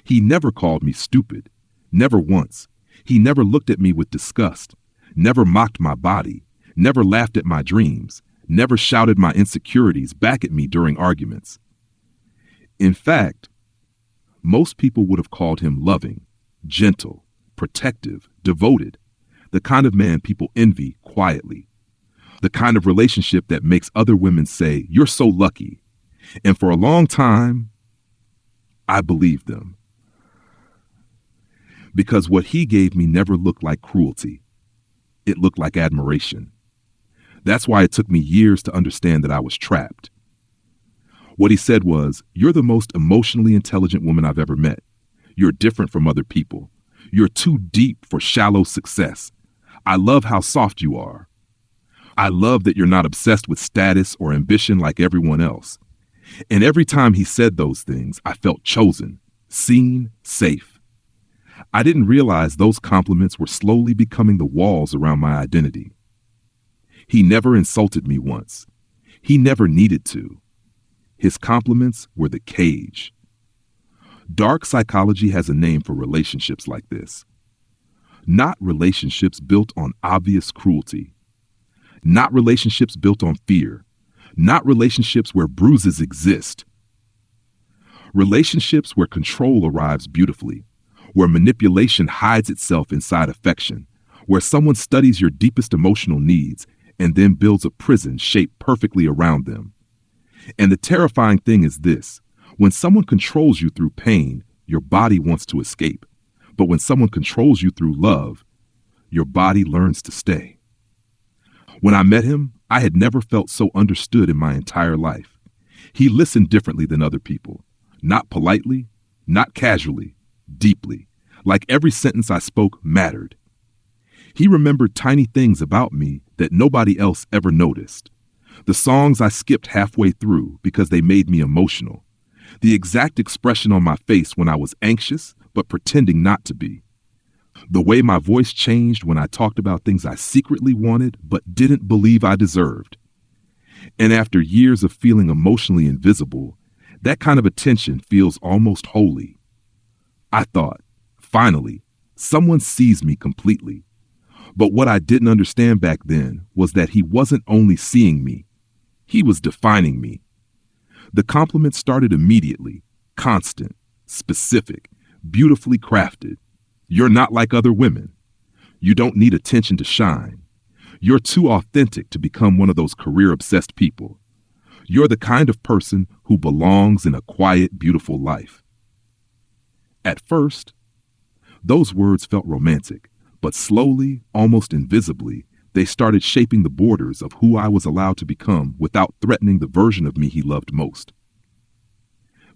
He never called me stupid. Never once. He never looked at me with disgust. Never mocked my body. Never laughed at my dreams. Never shouted my insecurities back at me during arguments. In fact, most people would have called him loving, gentle, protective, devoted, the kind of man people envy quietly, the kind of relationship that makes other women say, "You're so lucky." And for a long time, I believed them. Because what he gave me never looked like cruelty. It looked like admiration. That's why it took me years to understand that I was trapped. What he said was, "You're the most emotionally intelligent woman I've ever met. You're different from other people. You're too deep for shallow success. I love how soft you are. I love that you're not obsessed with status or ambition like everyone else." And every time he said those things, I felt chosen, seen, safe. I didn't realize those compliments were slowly becoming the walls around my identity. He never insulted me once. He never needed to. His compliments were the cage. Dark psychology has a name for relationships like this. Not relationships built on obvious cruelty. Not relationships built on fear. Not relationships where bruises exist. Relationships where control arrives beautifully, where manipulation hides itself inside affection, where someone studies your deepest emotional needs and then builds a prison shaped perfectly around them. And the terrifying thing is this: when someone controls you through pain, your body wants to escape. But when someone controls you through love, your body learns to stay. When I met him, I had never felt so understood in my entire life. He listened differently than other people. Not politely, not casually, deeply. Like every sentence I spoke mattered. He remembered tiny things about me that nobody else ever noticed. The songs I skipped halfway through because they made me emotional. The exact expression on my face when I was anxious but pretending not to be. The way my voice changed when I talked about things I secretly wanted but didn't believe I deserved. And after years of feeling emotionally invisible, that kind of attention feels almost holy. I thought, finally, someone sees me completely. But what I didn't understand back then was that he wasn't only seeing me, he was defining me. The compliments started immediately, constant, specific, beautifully crafted. "You're not like other women. You don't need attention to shine. You're too authentic to become one of those career-obsessed people. You're the kind of person who belongs in a quiet, beautiful life." At first, those words felt romantic, but slowly, almost invisibly, they started shaping the borders of who I was allowed to become without threatening the version of me he loved most.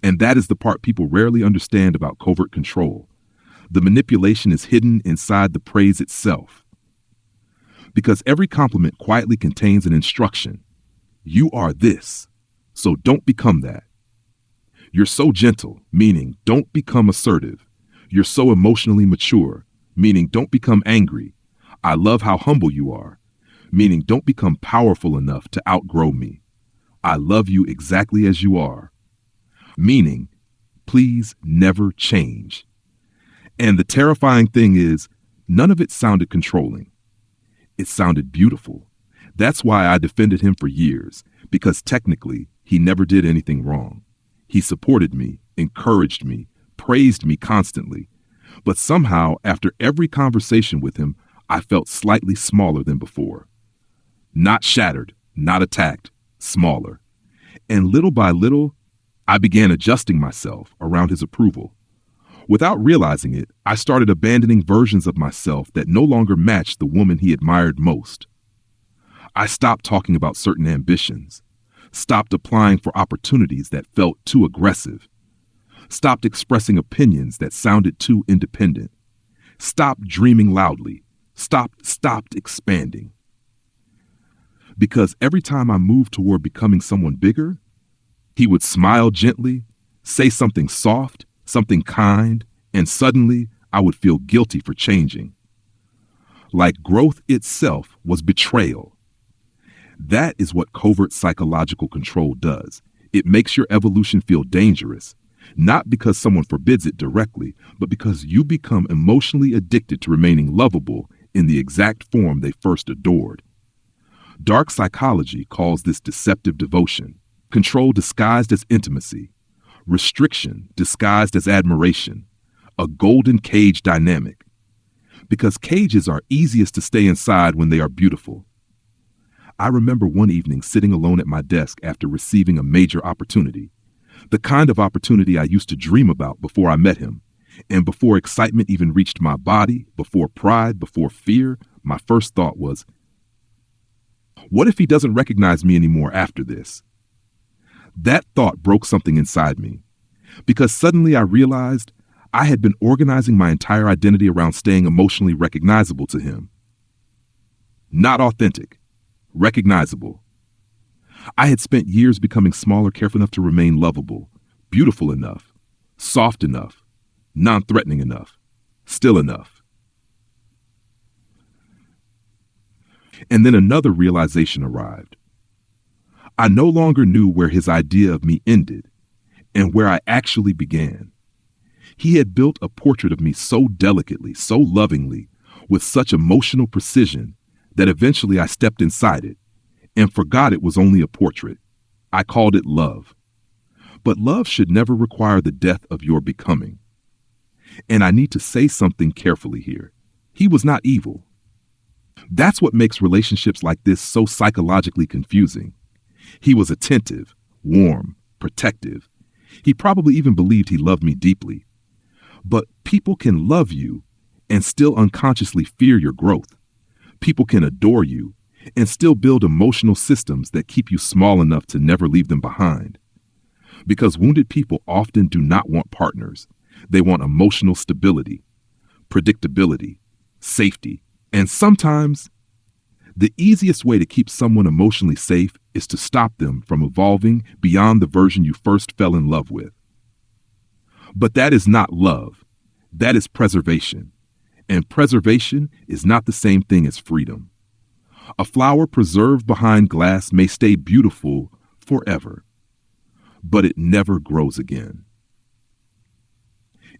And that is the part people rarely understand about covert control. The manipulation is hidden inside the praise itself. Because every compliment quietly contains an instruction. You are this, so don't become that. You're so gentle, meaning don't become assertive. You're so emotionally mature, meaning don't become angry. I love how humble you are, meaning don't become powerful enough to outgrow me. I love you exactly as you are, meaning please never change. And the terrifying thing is, none of it sounded controlling. It sounded beautiful. That's why I defended him for years, because technically he never did anything wrong. He supported me, encouraged me, praised me constantly. But somehow, after every conversation with him, I felt slightly smaller than before. Not shattered, not attacked, smaller. And little by little, I began adjusting myself around his approval. Without realizing it, I started abandoning versions of myself that no longer matched the woman he admired most. I stopped talking about certain ambitions, stopped applying for opportunities that felt too aggressive, stopped expressing opinions that sounded too independent, stopped dreaming loudly, stopped expanding. Because every time I moved toward becoming someone bigger, he would smile gently, say something soft, something kind, and suddenly I would feel guilty for changing. Like growth itself was betrayal. That is what covert psychological control does. It makes your evolution feel dangerous Not because someone forbids it directly, but because you become emotionally addicted to remaining lovable in the exact form they first adored. Dark psychology calls this deceptive devotion, control disguised as intimacy, restriction disguised as admiration, a golden cage dynamic. Because cages are easiest to stay inside when they are beautiful. I remember one evening sitting alone at my desk after receiving a major opportunity, the kind of opportunity I used to dream about before I met him, and before excitement even reached my body, before pride, before fear. My first thought was, what if he doesn't recognize me anymore after this? That thought broke something inside me, because suddenly I realized I had been organizing my entire identity around staying emotionally recognizable to him. Not authentic, recognizable. I had spent years becoming smaller, careful enough to remain lovable, beautiful enough, soft enough, non-threatening enough, still enough. And then another realization arrived. I no longer knew where his idea of me ended and where I actually began. He had built a portrait of me so delicately, so lovingly, with such emotional precision that eventually I stepped inside it and forgot it was only a portrait. I called it love. But love should never require the death of your becoming. And I need to say something carefully here. He was not evil. That's what makes relationships like this so psychologically confusing. He was attentive, warm, protective. He probably even believed he loved me deeply. But people can love you and still unconsciously fear your growth. People can adore you and still build emotional systems that keep you small enough to never leave them behind. Because wounded people often do not want partners. They want emotional stability, predictability, safety, and sometimes the easiest way to keep someone emotionally safe is to stop them from evolving beyond the version you first fell in love with. But that is not love. That is preservation. And preservation is not the same thing as freedom. A flower preserved behind glass may stay beautiful forever, but it never grows again.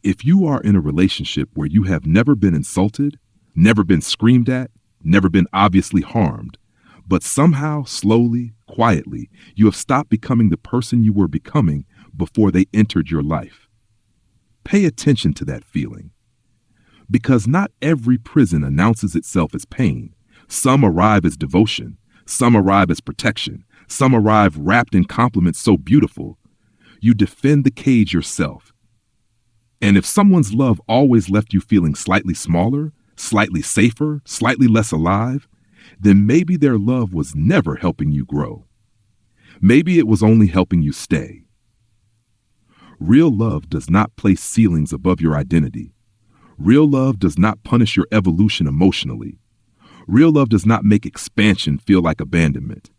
If you are in a relationship where you have never been insulted, never been screamed at, never been obviously harmed, but somehow, slowly, quietly, you have stopped becoming the person you were becoming before they entered your life, pay attention to that feeling. Because not every prison announces itself as pain. Some arrive as devotion. Some arrive as protection. Some arrive wrapped in compliments so beautiful. You defend the cage yourself. And if someone's love always left you feeling slightly smaller, slightly safer, slightly less alive, then maybe their love was never helping you grow. Maybe it was only helping you stay. Real love does not place ceilings above your identity. Real love does not punish your evolution emotionally. Real love does not make expansion feel like abandonment.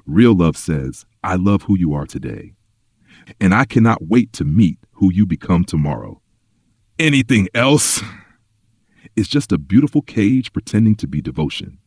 Real love says, I love who you are today, and I cannot wait to meet who you become tomorrow. Anything else is just a beautiful cage pretending to be devotion.